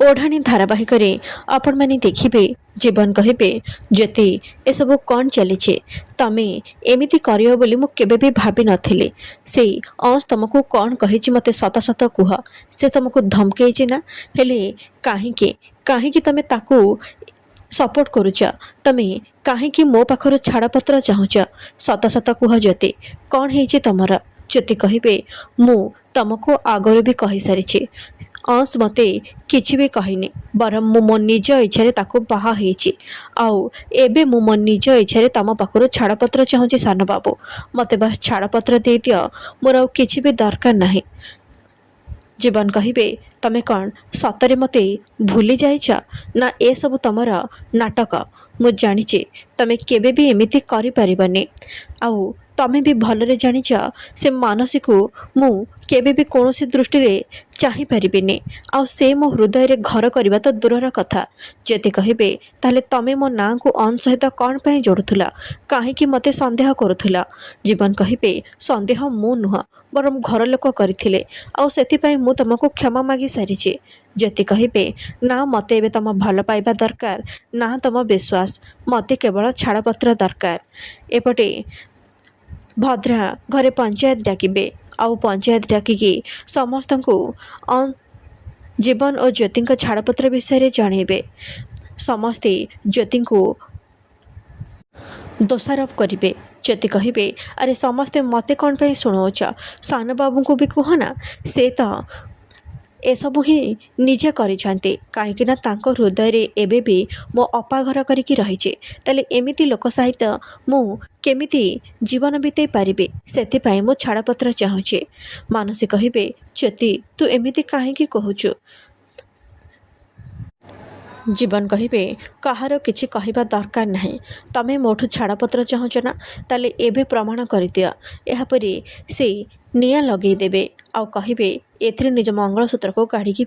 ओढ़ाणी धारावाहिक आपण मैंने देखिए जीवन कहे ज्योति एसबू कौन चली तमें एमती कर केवे भी भाभी नथिली से अंश तुमको कौन कही मते सत सत कुह से तुमको धमकई ना हेले कहीं तमें ताकू सपोर्ट करुच तमें कहीं मो पाखर छाड़पत्र चाहूच सत सत कुह ज्योति कौन है तुमर ज्योति कहे मु तुमको आगुरी भी कही सारी अंश मते किछि भी कहनी बरम मु मो निज इच्छा ताको बाहा हेछि आउ एबे मु मो निज इच्छा तुम पाखर छाड़पत्र चाहूँगी सान बाबू मते बस छाड़पत्र दे दियो मोर आउ किछि भी दरकार नाही। जीवन कहे तमें कौन सतरे मते भूली जाइछ ना ए सब तुमर नाटक मु जानिचे तमें केबे भी एमिति करि परिबनी आउ तमें भी भलरे जानिच से मानसी को मु केबे भी कौनसी दृष्टि रे चाहि परिबिनी आउ से मो हृदय रे घर करबा तो दूरर कथा जति कहिबे ताले तमें मो ना को अन सहित कौन पे जोड़ुथुला काहेकि मते संदेह करुथुला। जीवन कहिबे संदेह मु नुह बरम घर लोक करथिले आउ सेति पई मु तुमको क्षमा मागी सारिचे। जति कहिबे ना मते एबे तम भल पाइबा दरकार ना तम विश्वास मते केवल छाड़पत्र दरकार। एपटे भद्रा घरे पंचायत डाकिबे आउ पंचायत डाकिकी समस्त को जीवन और ज्योति छाड़पत्र विषय जनइबे समस्ते ज्योति को दोषारोप करेंगे। ज्योति कहे अरे समस्ते मते कौन पे शुणाऊच सान बाबू को भी कहना से तो एसबू ही निजे करिछन्ते कहीं हृदय रे एबे भी मो अपा घर करिकी रहिचे ताले एमिति लोक सहित मु केमिति जीवन बिताई पारिबे सेथिपाई मो छाड़पत्र चाहूचे। मानसी कहिबे ज्योति तू एमिति काहेकि कहूचु। जीवन कहे कहार किछि कहिबा दरकार नहीं तमें मोठू छाड़पत्र चाहूच ना ताले एबे प्रमाण कर दिया यापरी से निया लगे देबे आउ कहिबे एथिरे निज मंगलसूत्र को काढ़ी